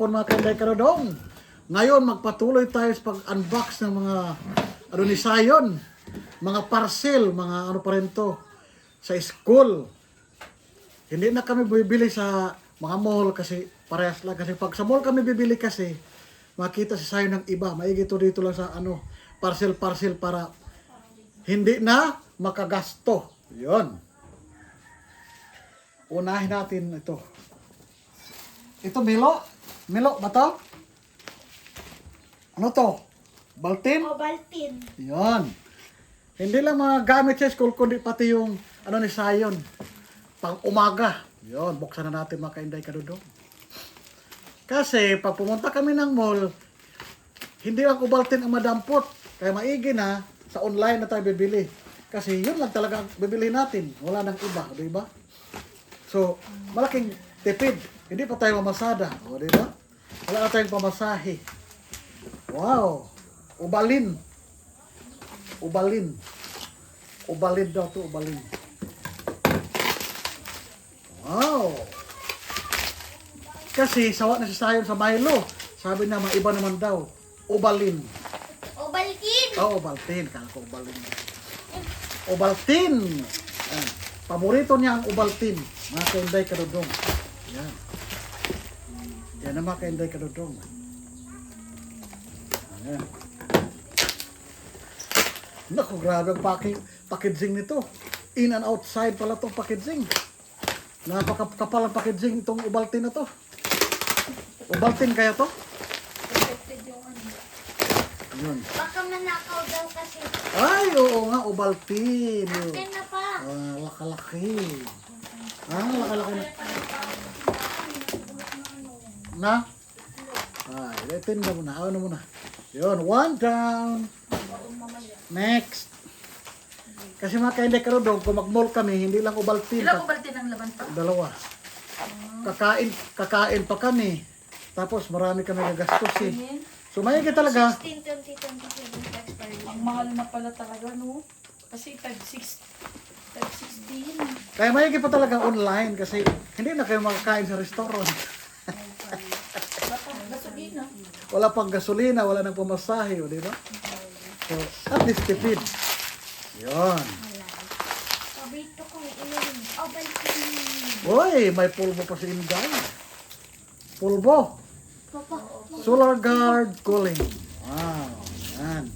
hapon mga Kainday Karudong. Ngayon magpatuloy tayo sa pag-unbox ng mga ano ni Sayon, mga parcel, mga ano pa rin to sa school. Hindi na kami bibili sa mga mall kasi parehas lang kasi pag sa mall kami bibili kasi makita si Sayon ng iba. Maigi to dito lang sa ano parcel para hindi na makagasto. 'Yon. Unahin natin ito. Ito Milo? Milo ba to? Ano to? Baltin? Ovaltine. Yan. Hindi lang mga gamit sa school, kundi pati yung ano ni Sayon. Pang umaga. Yan, buksan na natin mga Kainday Karudong. Kasi pag pumunta kami ng mall, hindi lang Ovaltine ang madampot. Kaya maigi na, sa online na tayo bibili. Kasi yun lang talaga ang bibili natin. Wala nang iba, di ba? So, malaking tipid. Hindi pa tayo mamasada. O, di ba? Wala na tayong pamasahe. Wow! Ubalin. Ubalin. Ubalin daw to, ubalin. Wow! Kasi sawa na si Sayon sa Milo. Sabi na maiba naman daw. Ubalin. Ovaltine. Oh, Ovaltine. Kala ko ubalin. Ovaltine. Yan. Paborito niya ang Ovaltine. Mga Kainday Karudong. Yan. Yan ang mga Kainday Karudong. Ayan. Naku, grabe ang packaging nito. In and outside pala itong packaging. Napakapal ang packaging itong Ovaltine na to. Ovaltine kaya to? Protected yung ano. Yun. Baka manakaw daw kasi. Ay, oo nga, Ovaltine. Akin na pa. Ah, lakalaki. Ah, lakalaki na. Na? Ay, tinda mo na. Ano mo na? Yun, one down. Next. Kasi mga Kainday Karudong, kung mag-mall kami, hindi lang Ovaltine. Ilang Ovaltine ang laban pa? Dalawa. Kakain pa kami. Tapos marami kami gagastusin. So mayigit talaga. 16, 20, 27 expiration. Ang mahal na pala talaga, no? Kasi 560 yun. Kaya mayigit pa talaga online kasi hindi na kayo makakain sa restaurant. Wala pang gasolina. Wala pang gasolina, wala nang pamasahe, di ba? So, at least tipid. Yun. Paborito kong inumin. Ovaltine. Uy, may pulbo pa si Inday. Pulbo. Papa. Solar guard cooling. Wow. Yan.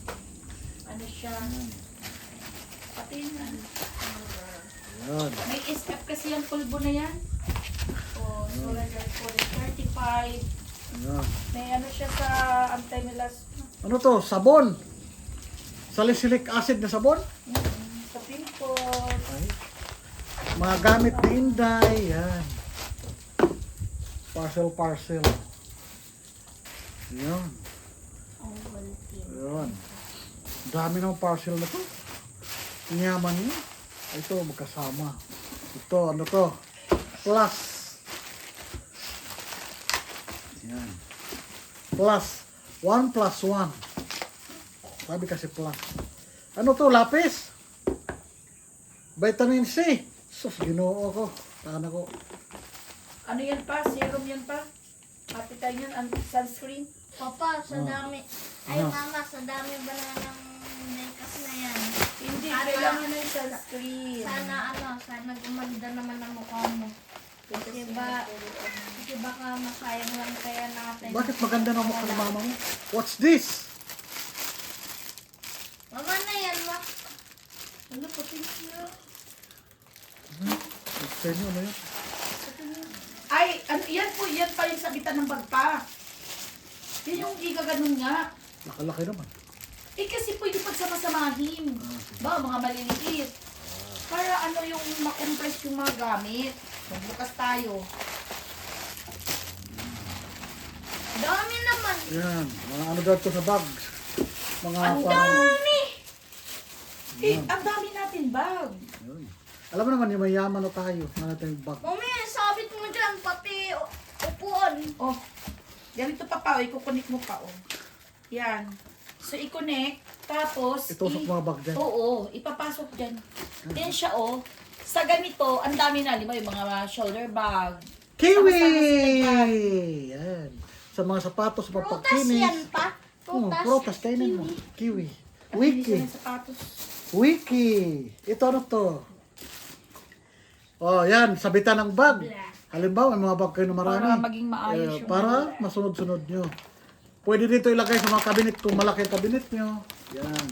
Ano siya? Pati yan. Yun. May SF kasi yung pulbo na yan. O, solar guard po 35. Yun. May ano siya sa anti-melas. Ano to? Sabon. Salicylic acid na sabon. Sa pimples. Ay. Mga gamit ni Inday. Yan. Parcel. Yun. Ovaltine. Yun. Dami ng parcel na to. Yaman niya. Ito, magkasama. Ito, ano to? Plus. Yan. Plus. 1 plus 1. Sabi kasi plus. Ano to? Lapis? Vitamin C. Sus, ginoo ko. Sana ko. Ano yan pa? Serum yan pa? Pati tayo yan, sunscreen. Papa, sa dami. Ay, Ano? mama, sa dami ba na ng makeup na yan? Hindi, Sana- kailangan na yung sunscreen. Sana gumanda naman ang mukha mo. Kasi baka masayang lang kaya natin. Bakit maganda na mukha ng mama mo? What's this? Mama na yan, ma. Ano po, siya? Gusto nyo, ano yun? Ay, ano, yan pa yung sabitan ng bagpa. Yan yung igaganon nga. Nakalaki naman. Eh kasi pwede pagsama-samahin. Ba, mga maliliit. Para ano yung makompress yung mga gamit. Magbukas tayo. Dami naman. Yan. Mga ano daw to sa bags. Mga Ang parang... dami! Eh, ang dami natin bag. Yun. Alam mo naman, yung mayaman na tayo. Mga natin yung bag. Mami, sabit mo dyan, pati upuan. Oh, ganito pa pa. Ikukunik mo pa, oh. Yan. So, i-connect. Tapos, Itusok mga bag dyan. Oo, ipapasok dyan. Yan siya, oh. Sa ganito, ang dami na. Di ba yung mga shoulder bag. Kiwi! Sama-sama sila dyan. Yan. sa mga sapatos, sa Prutas papakinis. yan pa. Oh, Prutas. prutas, kainin mo. Kiwi. Wiki. Wiki. Ng sapatos. Wiki. Ito ano to? Oh, yan. Sabitan ng bag. Halimbawa, may mga bag kayo na marami. Para maging maayos yung Para masunod-sunod nyo. Pwede dito ilagay sa mga kabinet kung malaki ang kabinet nyo. Yan.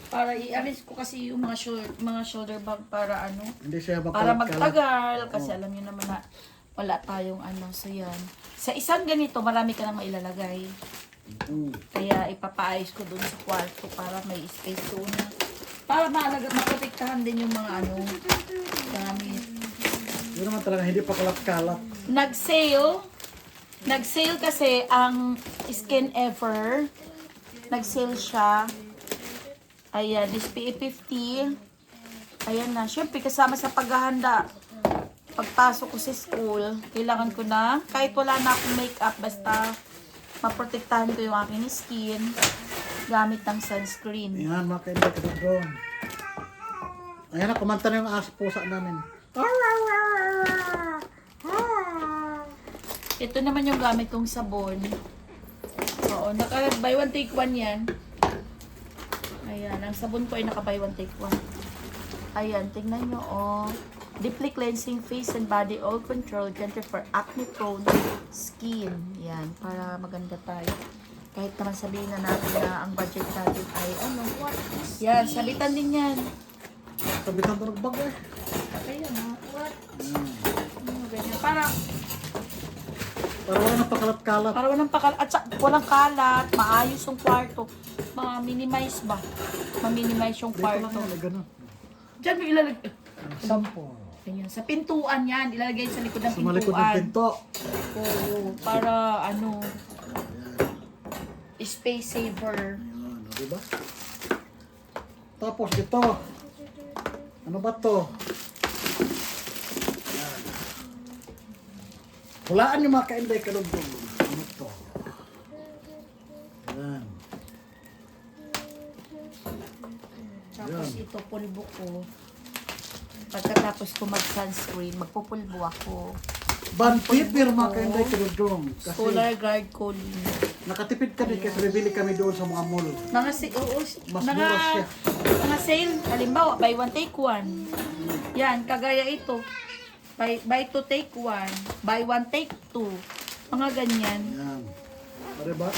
Para i-arrange ko kasi yung mga shoulder bag para ano, Hindi siya para makalat-kalat. magtagal kasi alam niyo naman na wala tayong ano, so yan. Sa isang ganito, marami ka nang mailalagay. Mm. Kaya ipapaayos ko dun sa kwarto para may space doon. Para maprotektahan din yung mga ano, gamit. Yun naman talaga, hindi pa kalat-kalat. Nag-sale kasi ang Skin Ever. Nag-sale siya. Ayan, SPF 50. Ayan na. Siyempre, kasama sa paghahanda. Pagpasok ko sa school, kailangan ko na, kahit wala na akong makeup, basta maprotektahan ko yung aking skin gamit ng sunscreen. Yan, mga kainda ka doon. Ayan na, kumanta na yung aso pusa namin. Ito naman yung gamit kong sabon. Oo, buy one take one yan. Ayan, ang sabon ko ay buy one take one. Ayan, tingnan nyo, oh. Deeply cleansing face and body oil control, gentle for acne-prone skin. Yan, para maganda tayo. Kahit naman sabihin na natin na ang budget natin ay ano. Yan, sabitan din yan. Sabitan ko ng bag eh. Ayan, oh. What? Ganyan. Para Para wala nang pakalat-kalat. walang at walang kalat, maayos yung kwarto. Ma-minimize ba? Ma-minimize yung Dito lang kwarto. yan, gano'n. Diyan mo ilalagay. Sampo. Ganyan. Sa pintuan yan, ilalagay sa likod ng Sa pintuan. malikod ng pinto. Oo, para ano, space saver. Yan, diba? Tapos ito. Ano ba to? Yan. Hulaan yung mga kainday kalugdong. Ano to? Yan. Tapos Yan. ito, pulbo ko. Pagkatapos ko mag-sunscreen, magpupulbo ako. Bandipir mga kainday kalugdong. Kasi Solar guard ko. nakatipid kami kasi bibili kami doon sa mga mall. Mga oo, Mas mga, mura siya. mga sale, halimbawa, buy one take one. Yan, kagaya ito. Buy two take one. Buy one take two. Mga ganyan. Yan. Diba?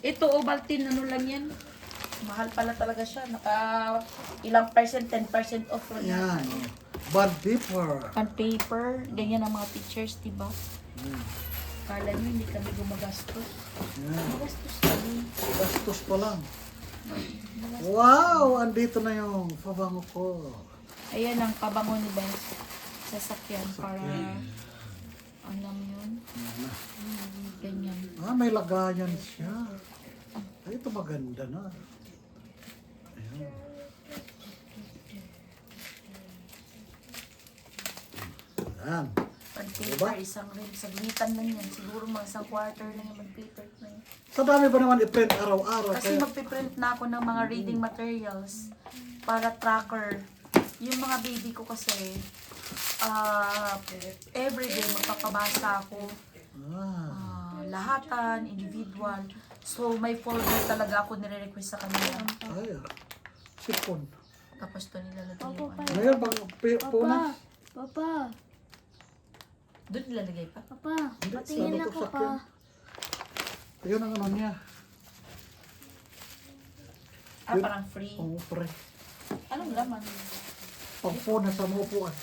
Ito, Ovaltine, ano lang yan? Mahal pala talaga siya. Naka ilang percent, 10% off lang yan. Yan. Bandipir. On paper, ganyan ang mga pictures, diba? Kala nyo, hindi kami gumagastos. Yan. Magastos kami. Gastos pa lang. Wow! Andito na yung pabango ko. Ayan ang pabango ni Ben. Sasakyan para, alam yun, Yan na. ganyan. Ah, may lagayan siya. Ay, ito maganda na. Ayan. Ayan. On Diba? paper, isang rin, saglitan lang yan. Siguro mga isang quarter lang yung mag-paper na yun. Sa dami ba naman i-print araw-araw? Kasi Kaya, magpiprint na ako ng mga reading materials para tracker. Yung mga baby ko kasi, everyday magpapabasa ako. Lahatan, individual. So, may folder talaga ako nire-request sa kanila. ay, sipon. Tapos to nilalagay yung ano. Ngayon, bang puna? Papa, Doon nilalagay pa. Papa, Hindi, patingin sa ako sakyan. pa. Yun ang ano niya. Parang free. Oh, pre. Anong laman? Pagpuna sa maupuan.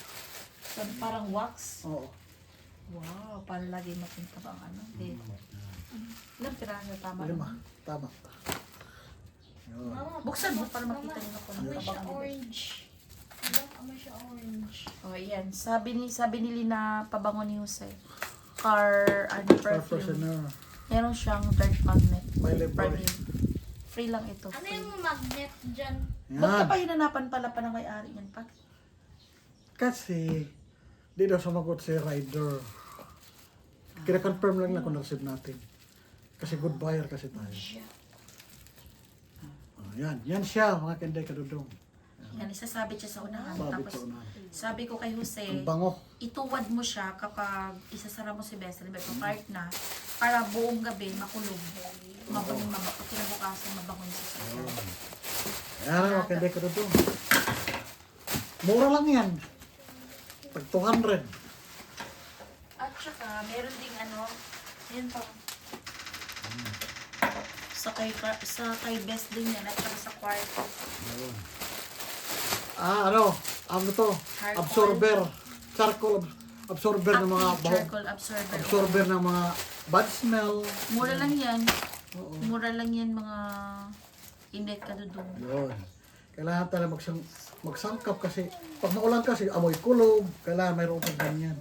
Parang wax. Oo. Wow, para lagi mapunta ba ang ano? Ilang piraso tama? Lima. Tama. Yun. Buksan mo para makita nyo kung ano Amoy siya kabang orange. Amoy siya orange. Oh, yan. Sabi ni Lina pabango ni Jose. Car Car perfume. freshener. Meron siyang dirt magnet. May libre. Free lang ito. Ano Free. yung magnet dyan? Ba't ka Yan. pa hinanapan pala pa ng may-ari yan pa? Kasi, di daw sumagot si rider. Kina-confirm lang na kung na-receive natin. Kasi good buyer kasi tayo. Oh, yan. Yan siya, mga kenday kadudong. Yan, isasabit siya sa unahan. Babit Tapos, sa unahan. sabi ko kay Jose, Ang bango. ituwad mo siya kapag isasara mo si Bessel, may part na, Para buong gabi, makulog. Mabangin, kinabukasan, mabangon sa sakyan. Yan ang mga kainday kadudong. Mura lang yan. Tag 200. At saka, meron ding yun pa. Sa kay best din yan, at saka sa kwarto. Ano to? Charcoal. Absorber. Charcoal absorber ng mga Active charcoal absorber. absorber ng mga bad smell. Mura lang yan. Oo. Mura lang yan mga init kadudong. Yun. Kailangan talaga magsangkap kasi pag maulan kasi amoy kulog, kailangan mayroon kang ganyan.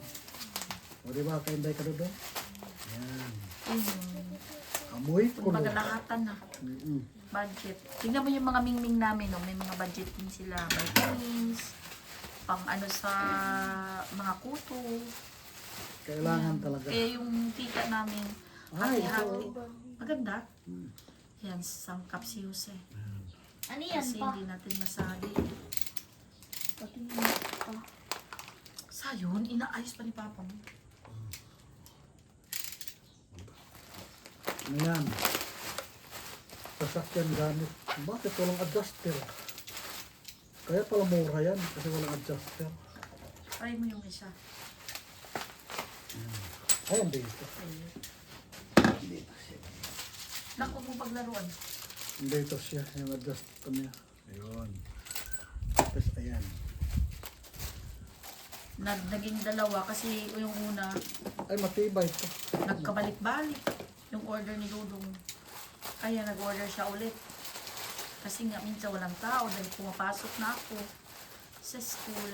O di ba, kainday ka doon? Yan. Amoy kulog. Kumbaga lahatan na. Mm-mm. Budget. Tingnan mo yung mga mingming namin, no? May mga budget din sila. Vitamins, pang sa mga kuto. Kailangan talaga. Kaya yung tita namin, Ay, hati-hati. ito. Maganda. Yan, sangkap si Jose. Ano yan Kasi pa? hindi natin masabi. Pati yung pa. Sayon, inaayos pa ni Papa mo. Ano yan? Sasakyan gamit. Bakit walang adjuster? Kaya pala mura yan kasi walang adjuster. Try mo yung isa. Ayan dito. Ayun. Dito siya. Naku mo paglaruan. Dito siya. Yung adjuster niya. Ayun. Tapos ayan. Naging dalawa kasi yung una, Ay matibay ito. nagkabalik-balik yung order ni Dudong. Kaya nag-order siya ulit. Kasi nga minsan walang tao dahil pumapasok na ako sa school.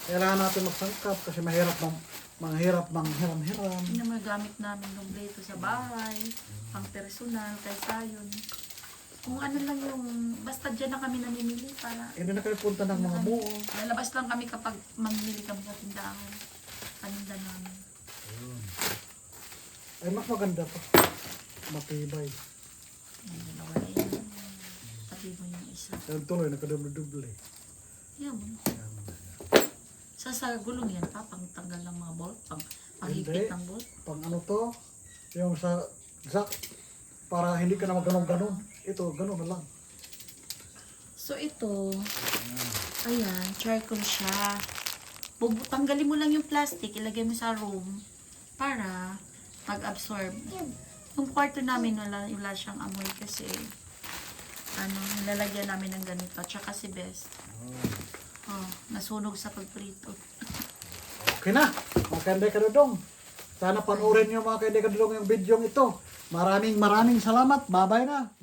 Kailangan natin magsangkap kasi mahirap hiram-hiram. Yun ang mga gamit namin kompleto sa bahay, pang personal, kay Sayon. Kung ano lang yung, basta dyan na kami namimili para Hindi na kayo punta ng mga mall. lalabas lang kami kapag mamili kami sa tindahan. Paninda namin. Ay mas maganda to. Matibay. Yan, dalawa na yun. Pati mo yung isa. Yan tuloy, nakadoble-doble. Yan mo. Sa gulong yan pa, pang tanggal ng mga bolt, pang Hindi. higpit ng bolt. Pang ano to, yung sa jack, para hindi ka na magganon-ganon. Ito, ganon na lang. So ito, ayan, charcoal siya. Tanggalin mo lang yung plastic, ilagay mo sa room para mag-absorb. Yung kwarto namin wala siyang amoy kasi nilalagyan namin ng ganito. Tsaka si Best. Oh, nasunog sa pagprito. Okay na, mga Kainday Kadudong. Sana panoorin niyo mga Kainday Kadudong yung video ito. Maraming salamat. Bye-bye na.